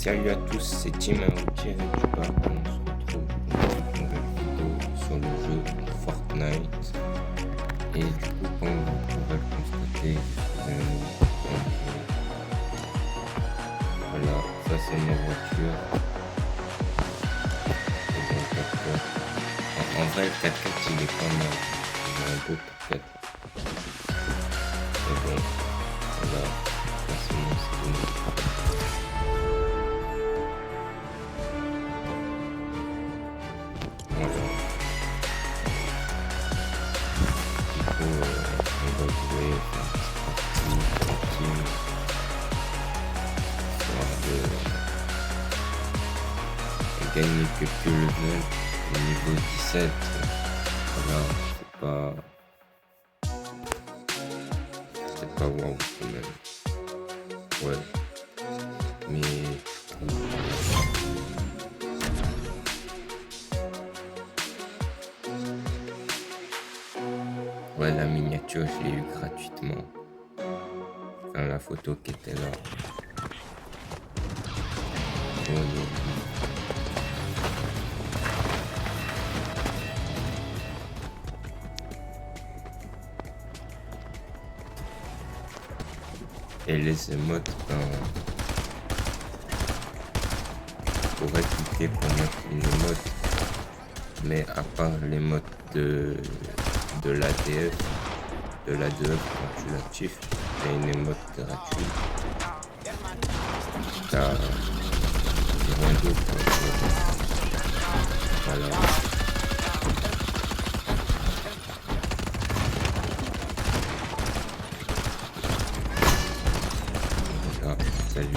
Salut à tous, c'est Tim Aouti avec du bar. On se retrouve pour une nouvelle vidéo sur le jeu Fortnite. Et du coup, comme vous pouvez le constater, je suis un nouveau. Voilà, ça c'est ma voiture. C'est mon 4x4. En vrai, le 4x4 il est pas mal. J'ai un beau 4x4. Mais bon, voilà, ça c'est mon skin. Voilà. Du coup, on va jouer team, histoire de gagner quelques levels au niveau 17. Voilà, c'est pas wow quand même. Ouais, mais ouais, la miniature, je l'ai eu gratuitement. Enfin, la photo qui était là. Et les émotes, on pourrait cliquer pour mettre une émote, mais à part l'émote de l'ADF, quand tu l'actives, t'as une émote gratuite. T'as rien d'autre. Voilà. Voilà, salut.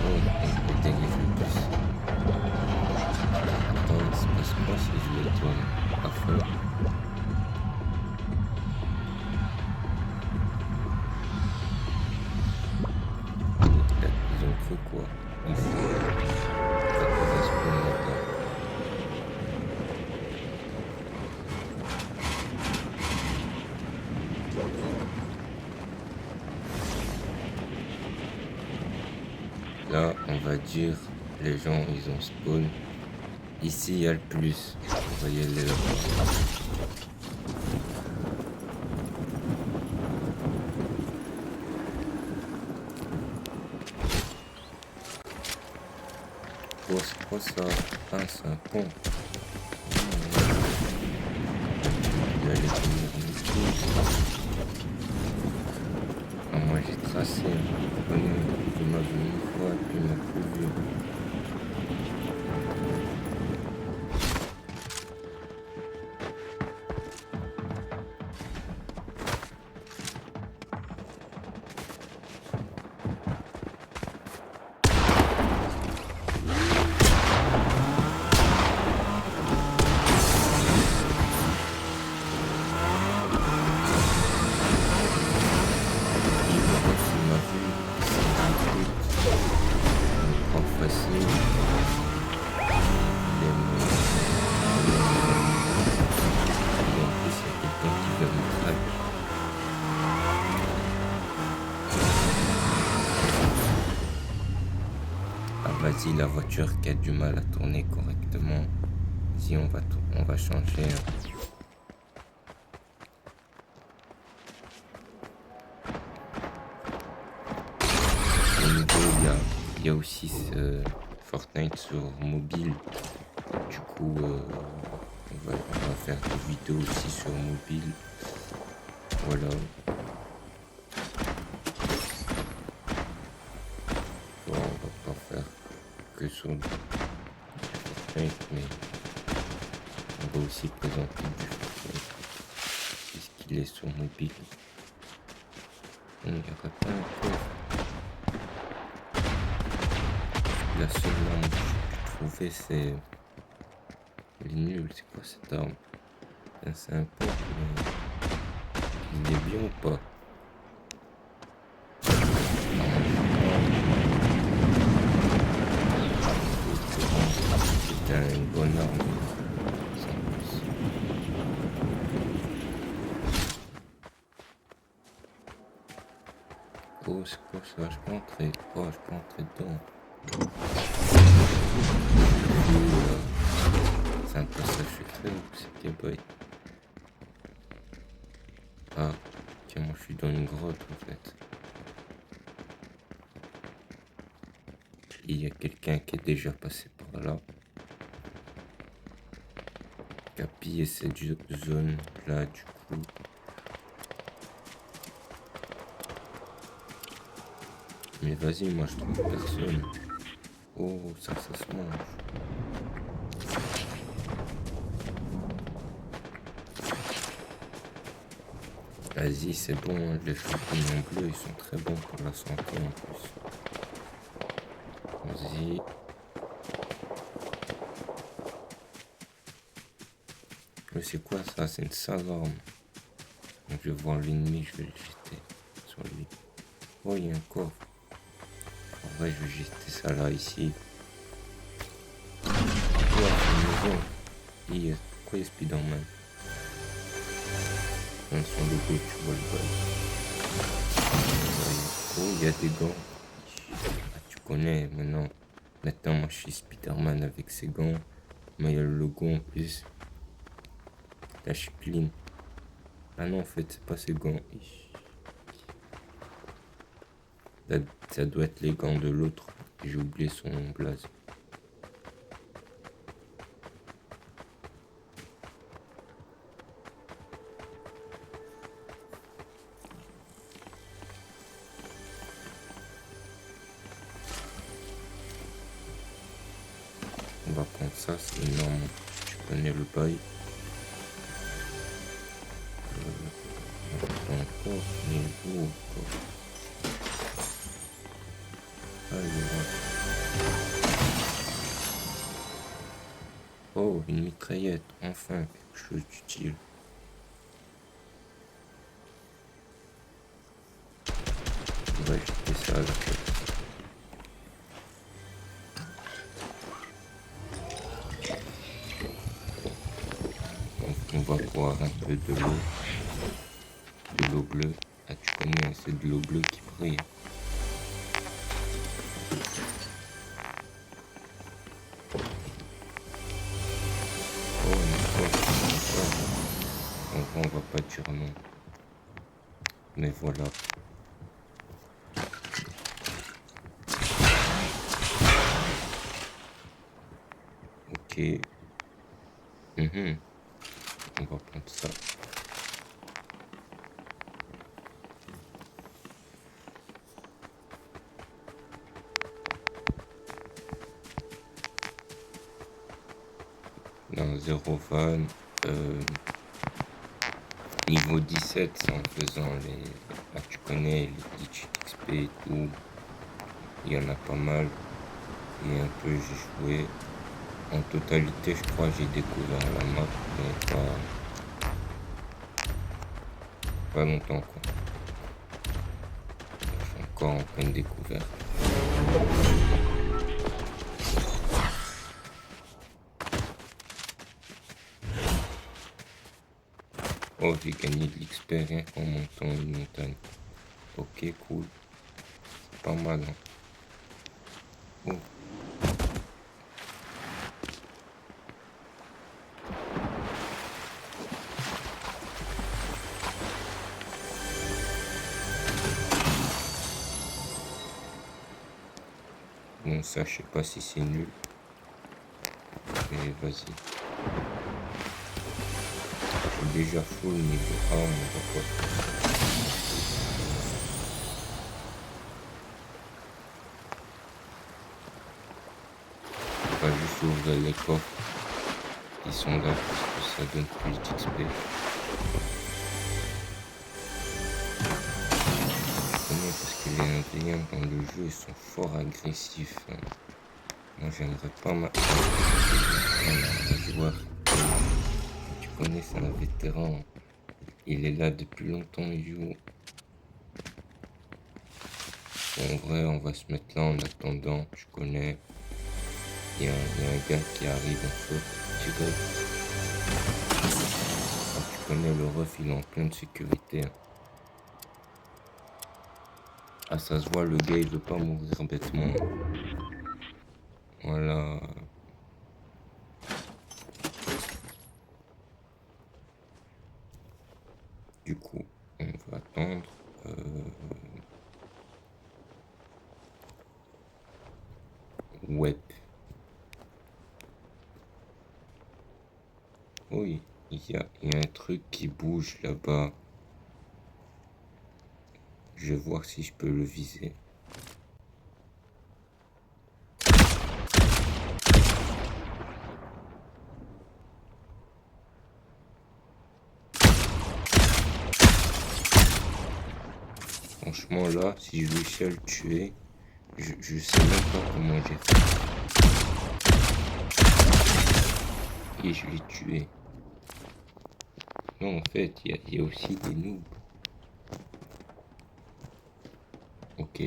Oh, on peut dégager plus. Attends, il se passe quoi si je le tourne à fond? Ils ont cru quoi? Il faut ça correspond maintenant. Là, on va dire, les gens, ils ont spawn. Ici, il y a le plus. Vous voyez les là. Oh, c'est quoi ça? Ah, c'est un pont. Il allait venir nous tous. Ah, moi, j'ai tracé. Il m'a vu une fois, puis il m'a plus vu. Vas-y, la voiture qui a du mal à tourner correctement. Si on va changer. Au niveau, il y a aussi ce Fortnite sur mobile. Du coup, on va faire des vidéos aussi sur mobile. Voilà. Bon, on va pas faire que sur Fortnite, mais on va aussi présenter du Fortnite puisqu'il est sur mobile. Il n'y aurait pas un coffre. La seule arme que j'ai trouvée, c'est... Elle est nulle, c'est quoi cette arme? C'est un peu, mais... Il est bien ou pas? C'était une bonne arme. Oh, c'est quoi ça? Je peux entrer. Oh, je peux entrer dedans. C'est un passage secret ou c'est boy? Ah, tiens, moi je suis dans une grotte en fait. Il y a quelqu'un qui est déjà passé par là. Qui a pillé cette zone là du coup. Mais vas-y, moi je trouve personne. Oh, ça se mange. Vas-y, c'est bon, les champignons bleus, ils sont très bons pour la santé en plus. Vas-y. Mais c'est quoi ça? C'est une sale arme. Donc je vais voir l'ennemi, je vais le jeter sur lui. Oh, il y a un coffre. En vrai, je vais jeter ça là, ici. Oh, c'est une maison. Pourquoi il y a Spider-Man? Son logo, tu vois le bail. Oh, il y a des gants. Ah, tu connais maintenant. Maintenant, moi je suis Spider-Man avec ses gants. Mais il y a le logo en plus. Là, je suis clean. Ah non, en fait, c'est pas ses gants. Là, ça doit être les gants de l'autre. J'ai oublié son blaze. On va prendre ça, c'est énorme. Tu connais le bail. Encore, mais où encore? Oh, une mitraillette, enfin, quelque chose d'utile. On va jeter ça là. On va boire un peu de l'eau. De l'eau bleue. Ah, tu connais, c'est de l'eau bleue qui brille. On va pas dire non. Mais voilà. Ok. On va prendre ça. Dans zéro van. Niveau 17, c'est en faisant les... Ah, tu connais les glitch XP et tout. Il y en a pas mal. Et un peu j'ai joué. En totalité, je crois que j'ai découvert la map, mais pas longtemps quoi. Je suis encore en pleine découverte. Oh, j'ai gagné de l'expérience en montant une montagne. Ok, cool. Pas mal, hein. Oh. Bon, ça, je sais pas si c'est nul. Mais vas-y. Je suis déjà full niveau 1, on va pas. On va juste ouvrir les coffres qui sont là parce que ça donne plus d'XP. Parce que les Indiens dans le jeu ils sont fort agressifs. Moi j'aimerais pas un joueur. Tu connais, c'est un vétéran. Il est là depuis longtemps, il joue. En vrai, on va se mettre là en attendant. Je connais. Il y a un gars qui arrive en saute direct. Tu connais le ref, il est en pleine sécurité. Ah, ça se voit, le gars, il veut pas mourir bêtement. Voilà. Du coup, on va attendre. Web. Oui, il y a un truc qui bouge là-bas. Je vais voir si je peux le viser. Franchement, là, si je réussis à le tuer, je sais même pas comment j'ai fait. Et je l'ai tué. Non, en fait, il y a aussi des noobs. Ok.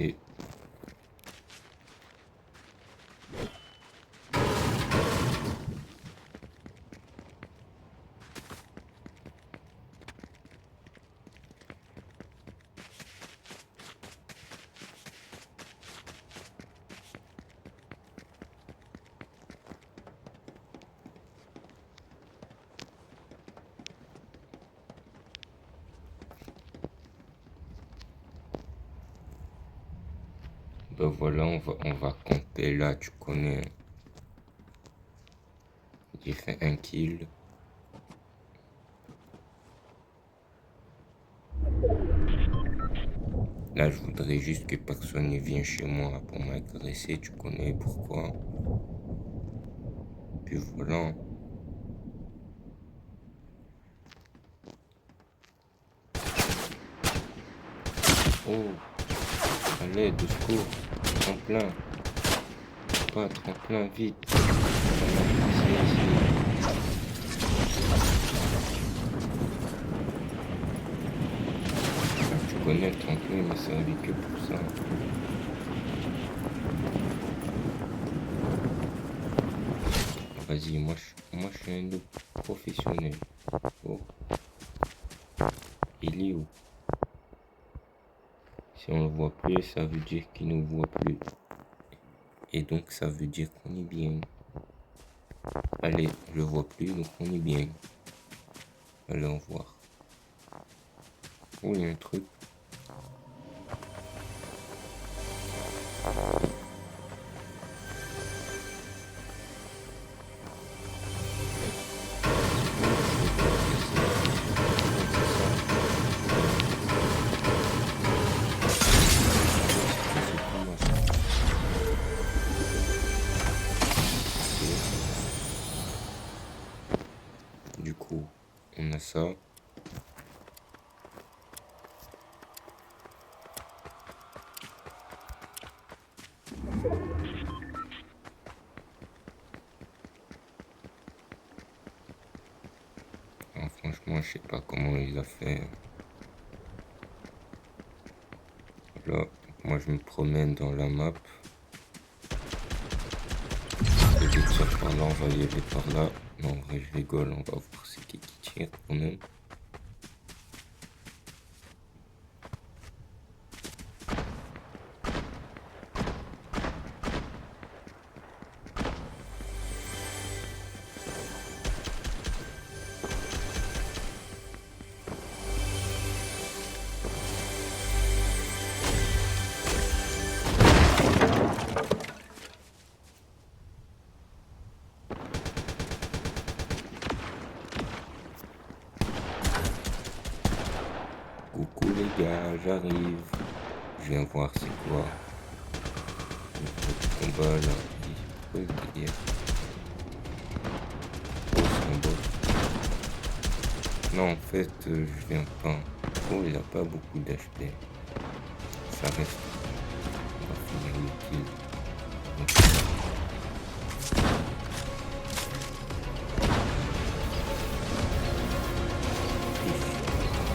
Ben voilà, on va camper là, tu connais. J'ai fait un kill. Là, je voudrais juste que personne ne vienne chez moi pour m'agresser, tu connais pourquoi. Puis voilà. Oh, allez, de secours. Tremplin. Pas tremplin, vite. Tu connais le tremplin, mais ça servi que pour ça. Vas-y, moi je suis un loup professionnel. Oh, il est où? Si on le voit plus, ça veut dire qu'il ne voit plus. Et donc ça veut dire qu'on est bien. Allez, je le vois plus, donc on est bien. Allons voir. Oh, il y a un truc. Du coup, on a ça. Ah, franchement, je sais pas comment il a fait. Là, moi je me promène dans la map. Je vais tirer par là, on va y aller par là. Non, en vrai, je rigole, on va voir c'est qui tire quand même. Coucou les gars, j'arrive. Je viens voir c'est quoi. Le combat là. Pourquoi il est derrière? Oh, c'est un bot. Non, en fait, je viens pas. Oh, il a pas beaucoup d'HP. Ça reste. On va finir le kill.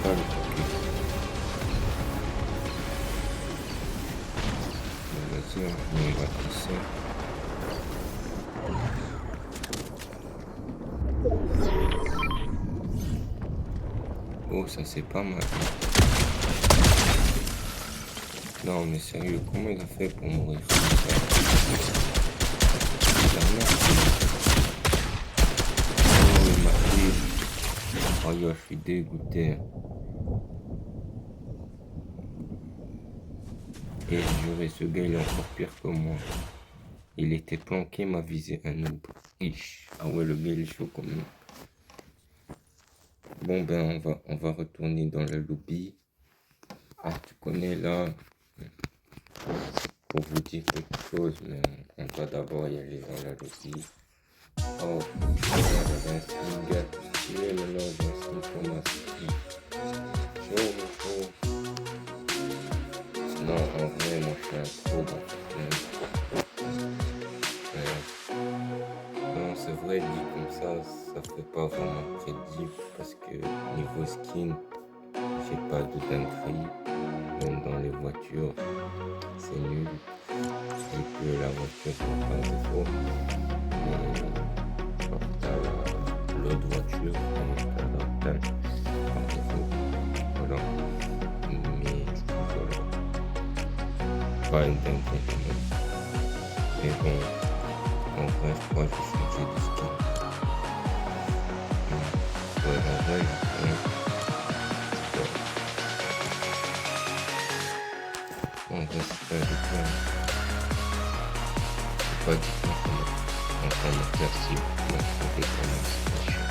Pas le kill. Vas-y, on va passer. Oh, ça c'est pas mal. Non, mais sérieux, comment il a fait pour mourir comme ça? La merde. Oh, il m'a pris. Oh, yo, je suis dégoûté. Et juré, ce gars, il est encore pire que moi. Il était planqué, m'a visé un noob. Ah ouais, le gars, il est chaud quand même. Bon, ben, on va retourner dans le lobby. Ah, tu connais là, pour vous dire quelque chose, mais on va d'abord y aller dans la lobby. Oh, j'avais un skin gars tout stylé, mais là, j'ai un skin pour ma skin. Chaud, mais chaud. Non, en vrai, moi, je suis un pro dans non, c'est vrai, dit comme ça fait pas vraiment crédible parce que niveau skin, j'ai pas de dinguerie, même dans les voitures, c'est nul. Je dis que la voiture n'est pas un défaut, mais genre t'as l'autre voiture et t'as l'autre par défaut, voilà. Mais du coup, voilà, pas une dinguerie quand même. Mais bon, en vrai, je crois que je vais changer de skin. Ouais, en vrai, on reste avec pas du tout en éclairci, on a trouvé comment c'est chiant.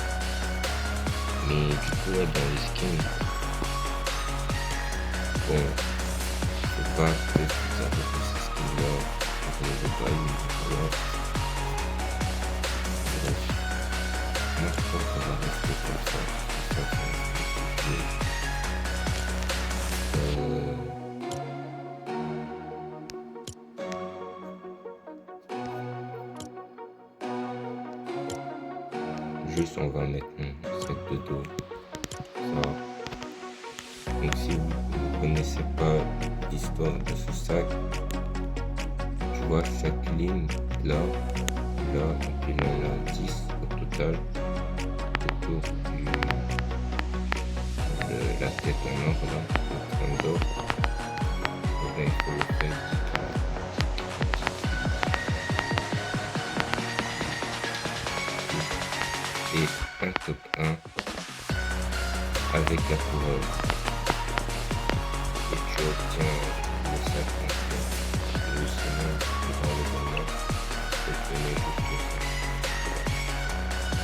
Mais du coup, ouais, dans les skins, bon, je sais pas ce que vous avez de ces skins-là, je ne les ai pas eu, voilà. Bref, moi je pense qu'on va rester comme ça, de toute façon, juste on va mettre un sac de dos, ça. Donc si vous ne connaissez pas l'histoire de ce sac, tu vois chaque ligne là, et puis là on a 10 au total autour de la tête en or là, le crâne d'or. Et bien il faut le faire et un top 1 avec la couronne. Et tu obtiens le sac complet. Ou sinon, dans le moment, tu obtenais juste le sac.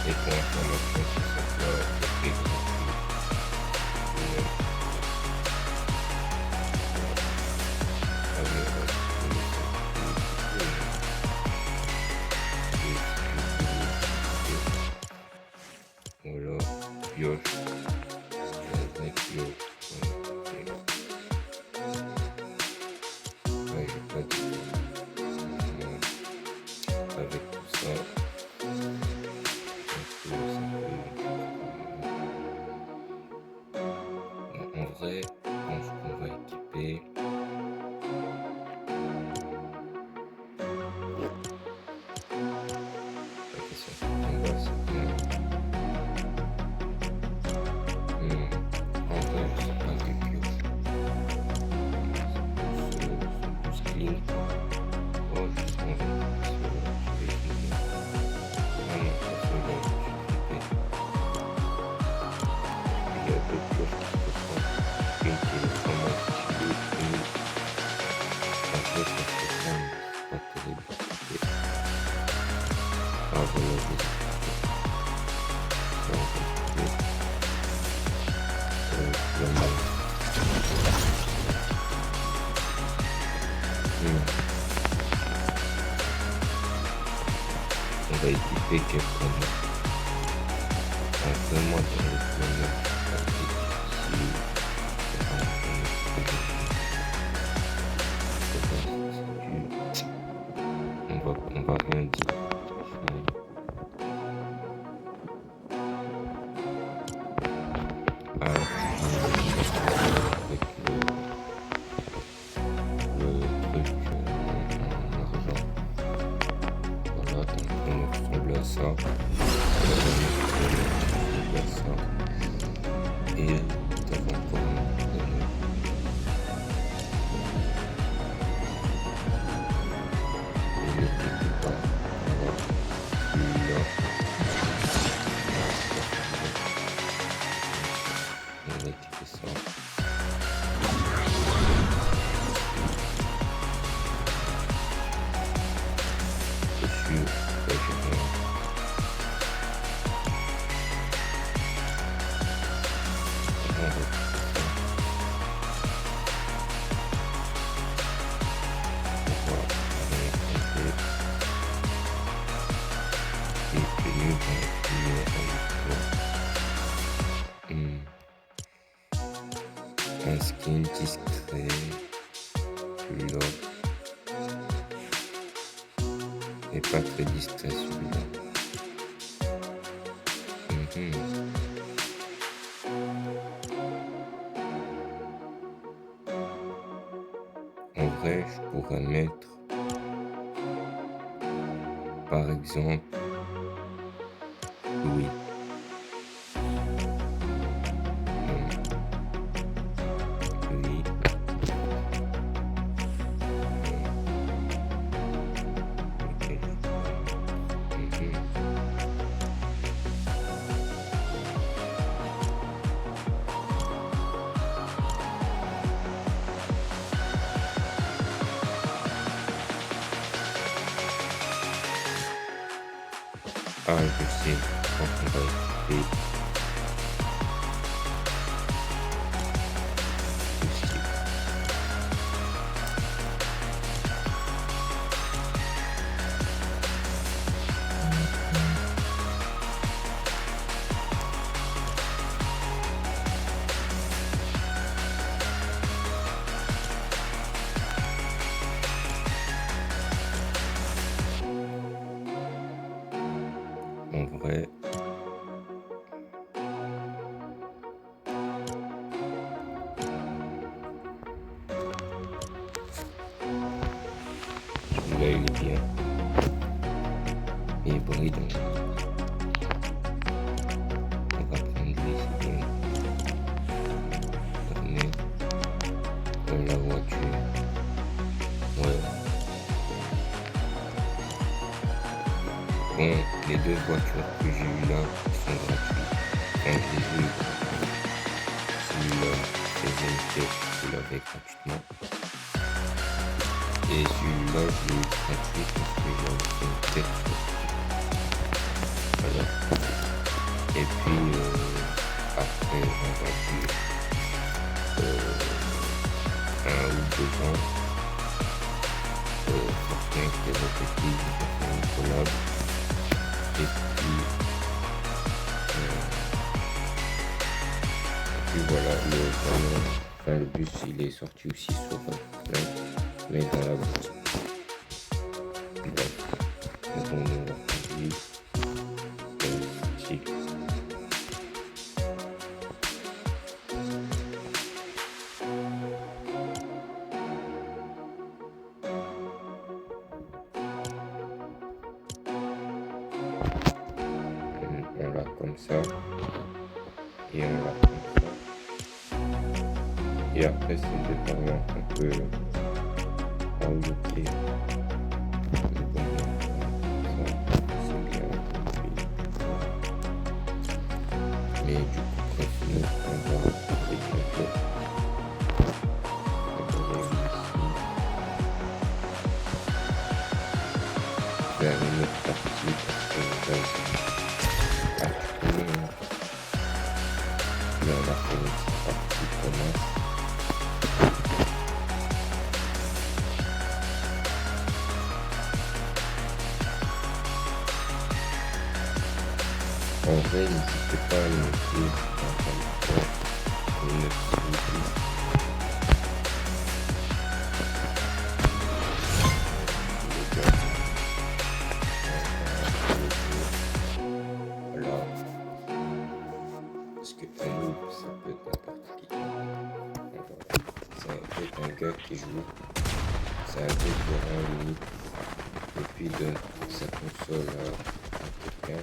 Et pour information, ce sac-là est gratuit. Voilà, pioche, avec pioche. Ouais, j'ai pas dit. Avec tout ça, en vrai, je pense qu'on va équiper. La question qu'on va se faire. En vrai, je sais pas quelle pioche. C'est plus clean. Oh, je sais pas. Je vais essayer. Ah non, ça se voit, je suis trompé. Il y a deux pioches qui se font. Une qui est vraiment stylée, une en fait, ça se ressemble. C'est pas terrible. Ah, voilà, je les ai trompés. Ça, on va couper. Le mal. On va équiper quelqu'un d'autre. Fais-moi dans le planeur. On va rien dire. Ah, avec le truc en argent. Voilà, donc on ressemble à ça. On ressemble à ça. Et t'avais encore un n'est pas très discret celui-là. En vrai, je pourrais mettre, par exemple, Louis. Louis. Ah, je sais, quand on va écouter aussi. En vrai, celui-là il est bien. Hybride, on va prendre lui, c'est bien. On met la voiture. Ouais. Bon, les deux voitures que j'ai eues là sont gratuites. Quand je les ai eues, celui-là, je l'avais gratuitement. Et celui-là, je l'ai eu gratuit parce que j'ai aussi une tête. Voilà. Et puis, après, on va dire 1 ou 2 ans, Fortnite est répété, j'ai fait une collab. Et puis voilà, le bus il est sorti aussi sur Fortnite, mais dans la boutique. Bref, donc on va conduire dans le boutique. On l'a comme ça, et on l'a comme ça. Et après, c'est des variantes un peu rajouter. Mais du coup, quand nous, on va décompter. Faire une autre partie parce que là, on a fait une petite partie commence. En vrai, n'hésitez pas à noter une activité. Voilà. Parce que un noob, ça peut être n'importe qui. Ça peut être un gars qui joue. C'est un vétéran limite. Et puis donne sa console à quelqu'un.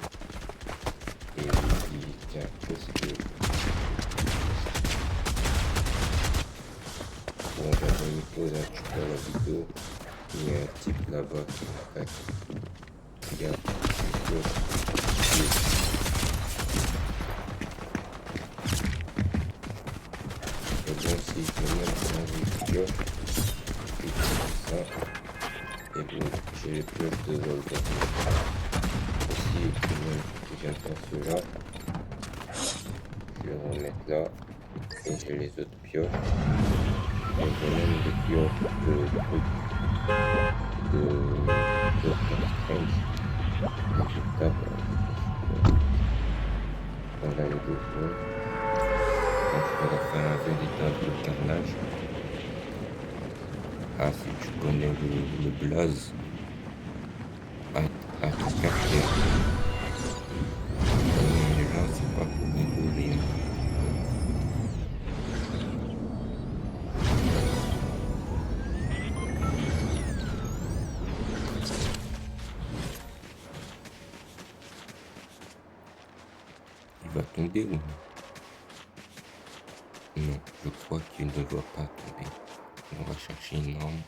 Et il dit tiens, qu'est-ce que. Bon, on va faire une pause un petit peu à la vidéo. Il y a un type là-bas qui m'attaque. Regarde, et bon, si je me mets dans une pioche, et comme ça, et bon, j'ai les pioches de Volga. Aussi, j'aime pas ceux-là. Je vais le remettre là, et j'ai les autres pioches. Et j'ai même des pioches de Doctor Strange. Et je tape dans la vidéo. Donc on va faire un véritable carnage. Ah, si tu connais le blaze, ah à tout capter. Les gens, c'est pas pour rigoler. Il va tomber ou non? Non, je crois qu'il ne doit pas tomber. On va chercher une arme.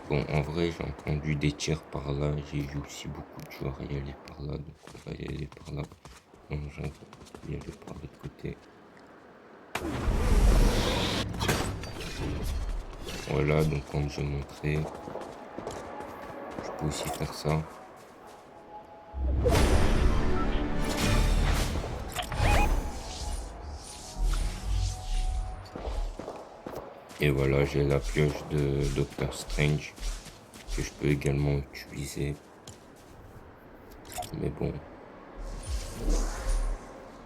Bon, en vrai, j'ai entendu des tirs par là. J'ai vu aussi beaucoup de joueurs y aller par là. Donc, on va y aller par là. Non, j'ai y aller par l'autre côté. Voilà, donc comme j'ai montré, je peux aussi faire ça. Et voilà, j'ai la pioche de Doctor Strange que je peux également utiliser. Mais bon,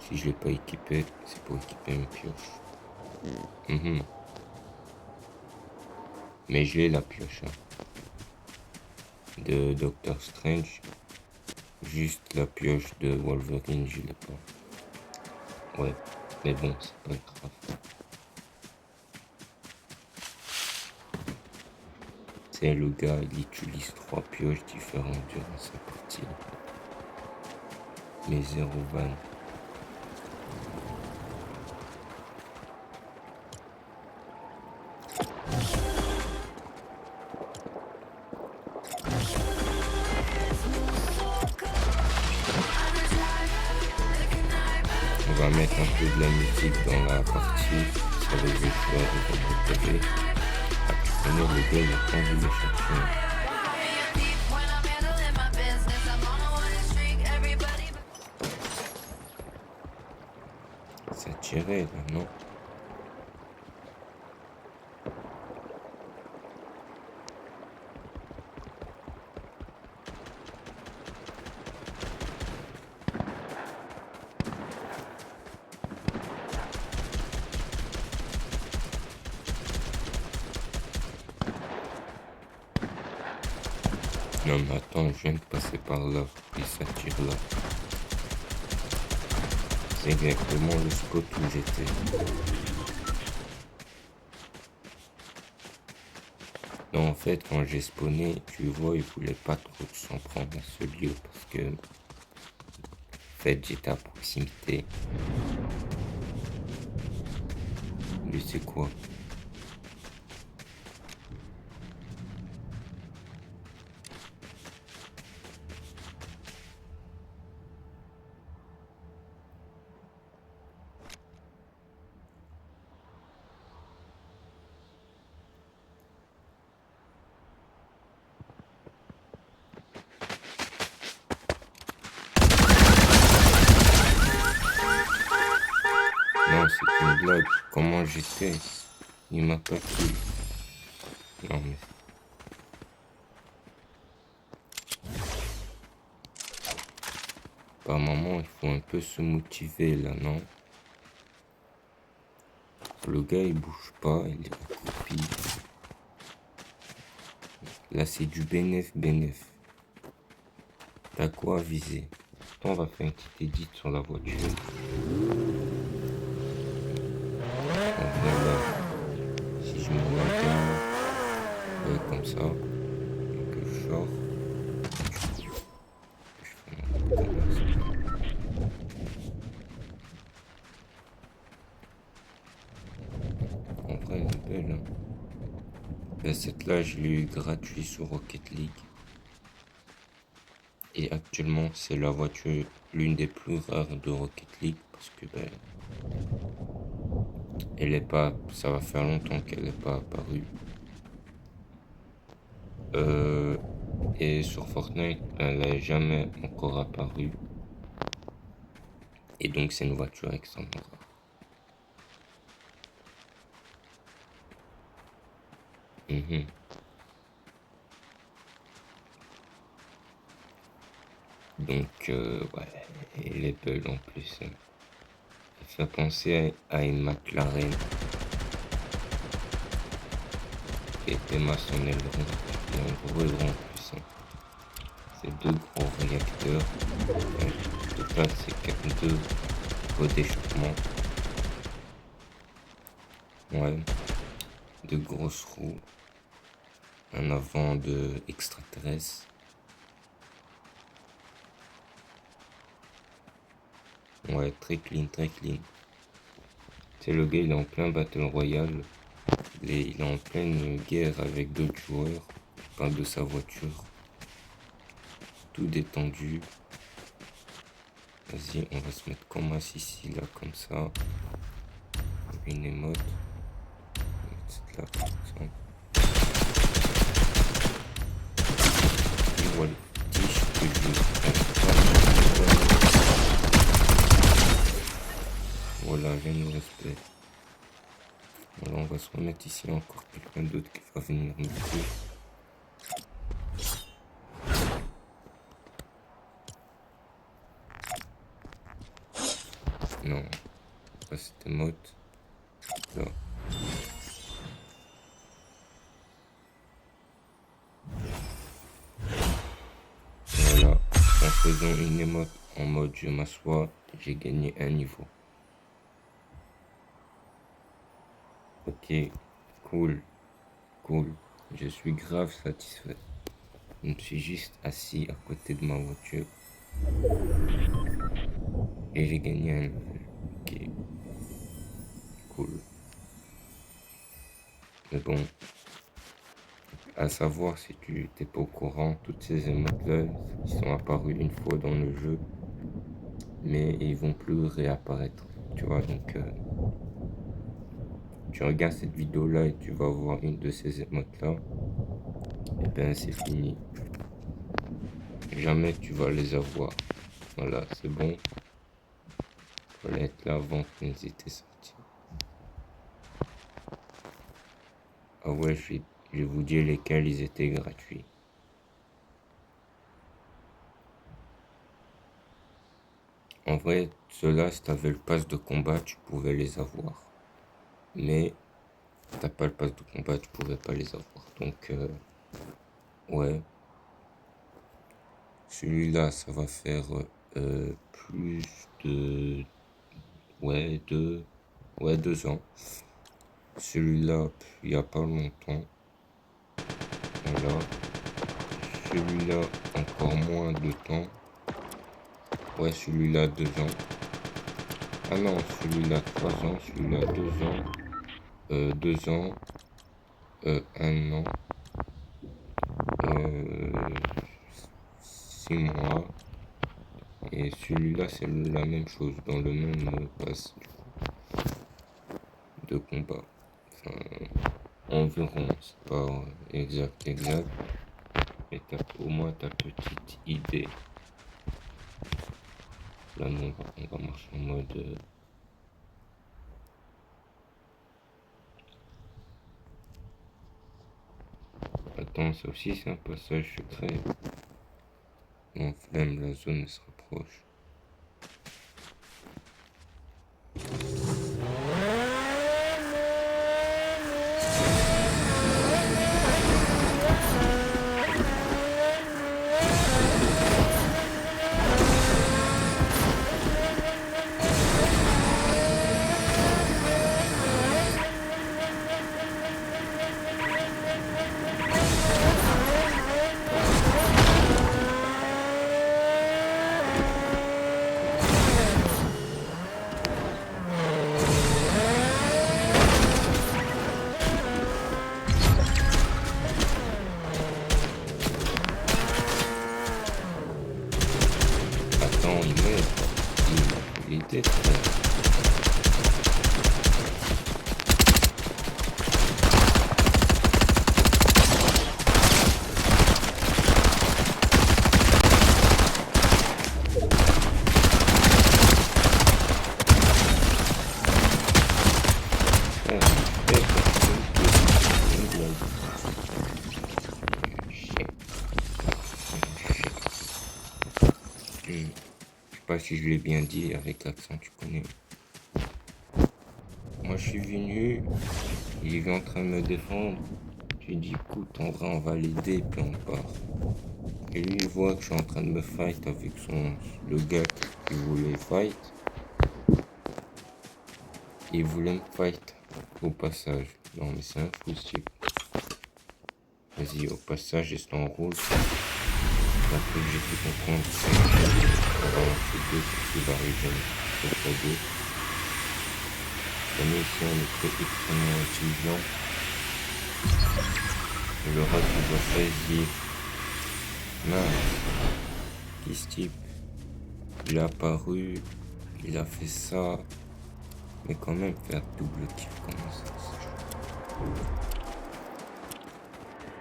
si je l'ai pas équipé, c'est pour équiper une pioche. Mais j'ai la pioche de Doctor Strange. Juste la pioche de Wolverine, je l'ai pas. Ouais, mais bon, c'est pas grave. C'est le gars, il utilise 3 pioches différentes durant sa partie. Mais 0 van. On va mettre un peu de la musique dans la partie. Ça va jouer sur le TV. Ah, tu connais le gars, il a pas envie de chercher. Ça tirait là, non? Non mais attends, je viens de passer par là et ça tire là. C'est exactement le spot où j'étais. Non, en fait, quand j'ai spawné, tu vois, il voulait pas trop s'en prendre à ce lieu parce que, en fait, j'étais à proximité. Lui, c'est quoi? Non, c'est une blague. Comment j'étais? Il m'a pas pris. Non, mais... Par moment, il faut un peu se motiver, là, non? Le gars, il bouge pas, il est accroupi. Là, c'est du bénéf. T'as quoi à viser? On va faire une petite édite sur la voiture. On vient là. Si je me maintiens, ouais, comme ça, et que je sors, je fais un peu comme ça. En vrai, elle est belle. Hein. Ben, cette là, je l'ai eu gratuit sur Rocket League. Et actuellement, c'est la voiture l'une des plus rares de Rocket League parce que ben, elle est pas, ça va faire longtemps qu'elle n'est pas apparue. Et sur Fortnite, elle n'est jamais encore apparue. Et donc c'est une voiture extrêmement rare. Mhm. Donc, ouais, elle est belle en plus, hein. Elle fait penser à une McLaren qui était son aileron. Et un gros aileron en plus, hein. C'est deux gros réacteurs. Au total, c'est deux pots d'échappement. Ouais, deux grosses roues. Un avant de extraterrestre. Ouais, très clean, très clean. C'est le gars, il est en plein Battle Royale. Il est en pleine guerre avec d'autres joueurs. Il parle de sa voiture. Tout détendu. Vas-y, on va se mettre comme un ici, là, comme ça. Une émote. On va mettre cette là, par exemple. Et voilà, tige que je voilà, rien de respect. Voilà, on va se remettre ici encore quelqu'un d'autre qui va venir me tuer. Non, pas cette émote. Là. Voilà, en faisant une émote en mode je m'assois, j'ai gagné un niveau. Ok, cool, cool. Je suis grave satisfait. Je me suis juste assis à côté de ma voiture. Et j'ai gagné un level. Ok, cool. Mais bon, à savoir si tu t'es pas au courant, toutes ces émotes-là, ils sont apparus une fois dans le jeu. Mais ils vont plus réapparaître. Tu vois, donc tu regardes cette vidéo-là et tu vas voir une de ces émotes-là. Et ben c'est fini. Jamais tu vas les avoir. Voilà, c'est bon. Fallait être là avant qu'ils étaient sortis. Ah ouais, je vais vous dire lesquels ils étaient gratuits. En vrai, ceux-là, si t'avais le pass de combat, tu pouvais les avoir. Mais t'as pas le pass de combat, tu pouvais pas les avoir. Donc, ouais. Celui-là, ça va faire plus de... Ouais, 2 ans. Celui-là, il y a pas longtemps. Voilà. Celui-là, encore moins de temps. Ouais, celui-là, 2 ans. Ah non, celui-là, 3 ans. Celui-là, 2 ans. 2 ans. 1 an. 6 mois. Et celui-là, c'est la même chose, dans le même pass de combat. Enfin, environ, c'est pas exact, mais au moins ta petite idée. Là, nous, on va marcher en mode... Attends, ça aussi, c'est un passage secret. Mon flemme, la zone se rapproche. Attends, il meurt. Il était frère. Frère, une blague. si je l'ai bien dit avec l'accent, tu connais. Moi, je suis venu, il est en train de me défendre. J'ai dit, écoute, en vrai, on va l'aider, puis on part. Et lui, il voit que je suis en train de me fight avec le gars qui voulait fight. Et il voulait me fight au passage. Non, mais c'est un fou, ce type. Vas-y, au passage, reste en rouge. Après que j'ai fait comprendre, on va en faire deux pour qu'il va arriver sur la deux. Comme ici, on est très extrêmement intelligent. Et le reste, il doit choisir. Mince, qui ce type? Il est apparu, il a fait ça. Mais quand même, faire double kill, comment ça?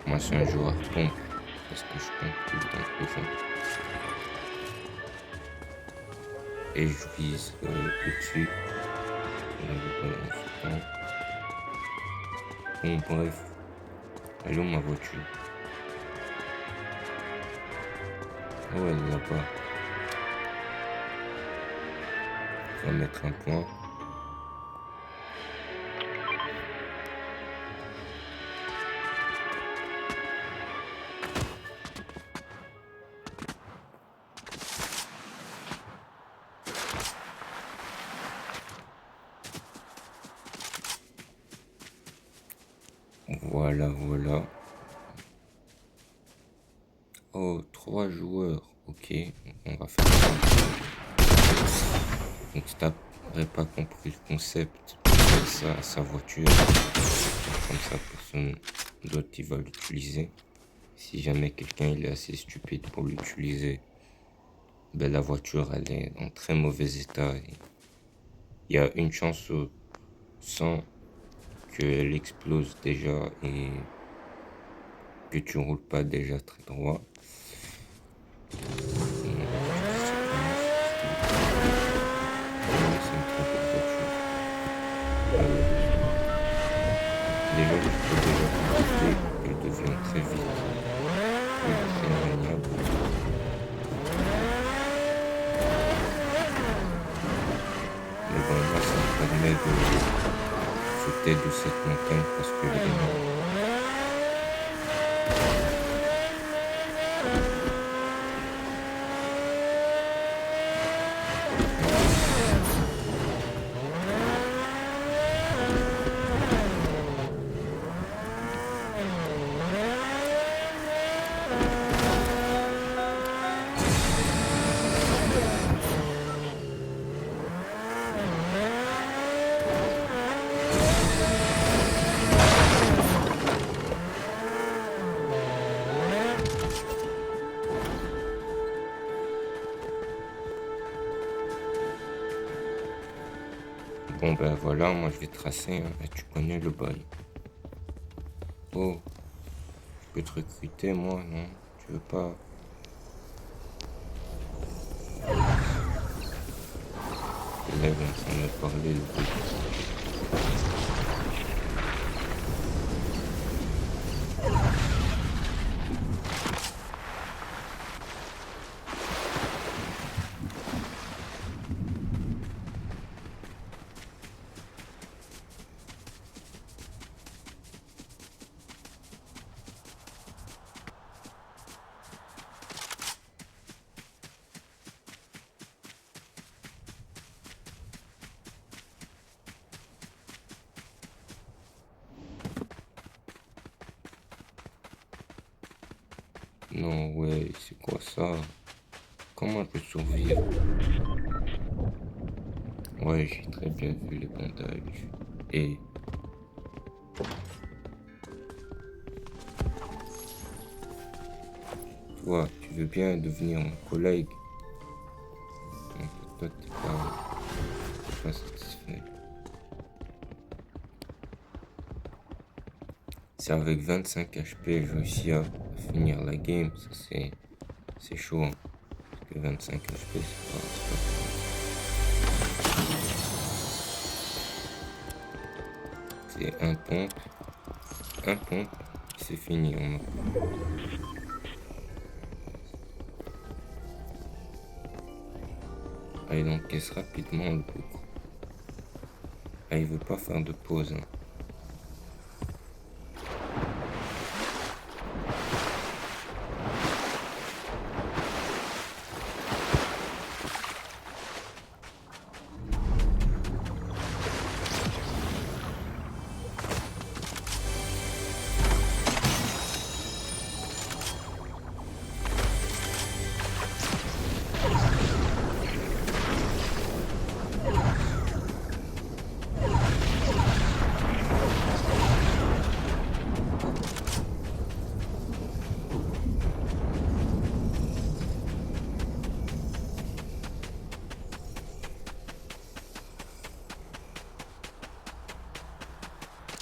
Moi, c'est un joueur pompe. Parce que je pompe tout le temps les gens. Et je vise au-dessus. Bon, bref. Elle est où ma voiture? Oh, elle est là-bas. On va mettre un point. Voilà, voilà. Oh, 3 joueurs. Ok, on va faire ça. Donc si t'aurais pas compris le concept, faire ça à sa voiture. Comme ça, personne d'autre il va l'utiliser. Si jamais quelqu'un il est assez stupide pour l'utiliser, ben la voiture elle est en très mauvais état. Il y a une chance sur 100 qu'elle explose déjà et que tu roules pas déjà très droit. Déjà, je peux déjà constater qu'elle devient très vite très maniable. Mais bon, moi, ça me permet de sauter de cette montagne parce que elle est énorme. Bon ben voilà, moi je vais tracer, hein. Et tu connais le bail. Oh, je peux te recruter moi, non? Tu veux pas? Là, il est en train de me parler, le truc. Non, ouais, c'est quoi ça? Comment je peux survivre? Ouais, j'ai très bien vu les bandages. Et toi, tu veux bien devenir mon collègue? Donc, toi, t'es pas satisfait. C'est avec 25 HP, je réussis à finir la game. Ça, c'est chaud. Hein. Parce que 25 HP, c'est pas c'est un pompe, c'est fini. Ah, il encaisse rapidement le bougre. Ah, il veut pas faire de pause. Hein.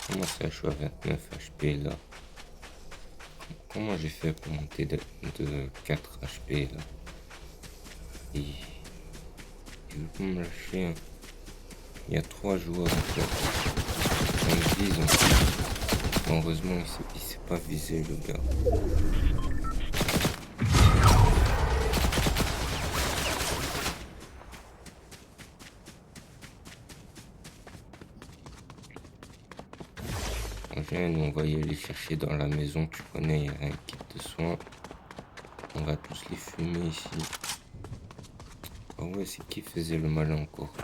Comment ça, je suis à 29 HP là? Comment j'ai fait pour monter de 4 HP là? Et il veut me lâcher. Hein. Il y a 3 joueurs en fait. On me vise en fait. Heureusement, il s'est pas visé le gars. On va y aller chercher dans la maison, tu connais, il y a un kit de soins. On va tous les fumer ici. Ah ouais, c'est qui faisait le mal encore?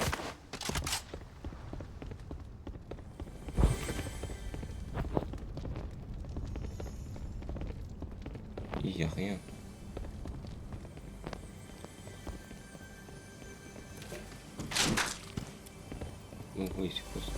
Il y a rien. Oh oui, c'est quoi ça?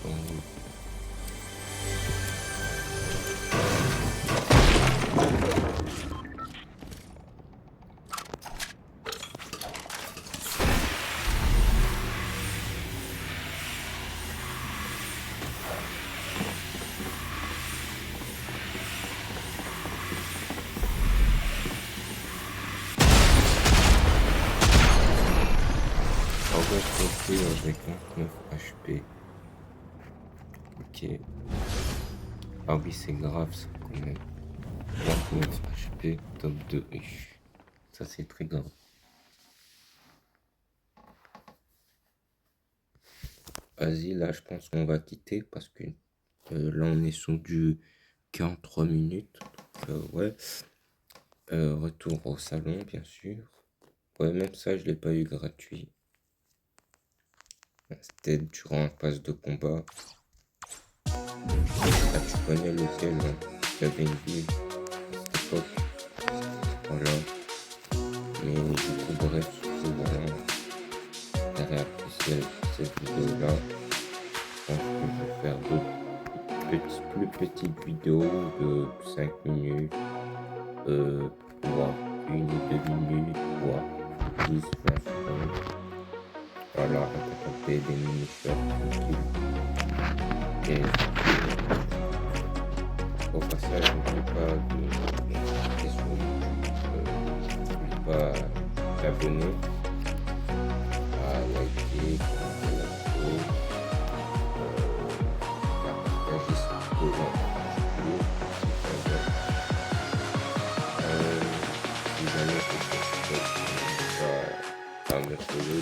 Avec 29 HP. Ok. Ah oui, c'est grave ça quand même. 29 HP, top 2. Ça c'est très grave. Vas-y, là je pense qu'on va quitter parce que là on est sur du 43 minutes. Donc, ouais. Retour au salon bien sûr. Ouais, même ça je l'ai pas eu gratuit. C'était durant un pass de combat. Ah, tu connais lequel, hein? J'avais une ville à cette époque. Voilà. Mais du coup, bref, c'est voilà. T'as apprécié cette vidéo-là. Je pense que je vais faire d'autres plus petites vidéos de 5 minutes, voire 1 ou 2 minutes, voire 10, 20 secondes. Voilà, on peut des mini-shorts tranquilles. Et au passage, n'oublie pas de cliquer sur YouTube, n'oublie pas à t'abonner, à liker, commenter la vidéo, à partager cette vidéo en particulier, si jamais c'est quelque chose qui n'est pas à me follow,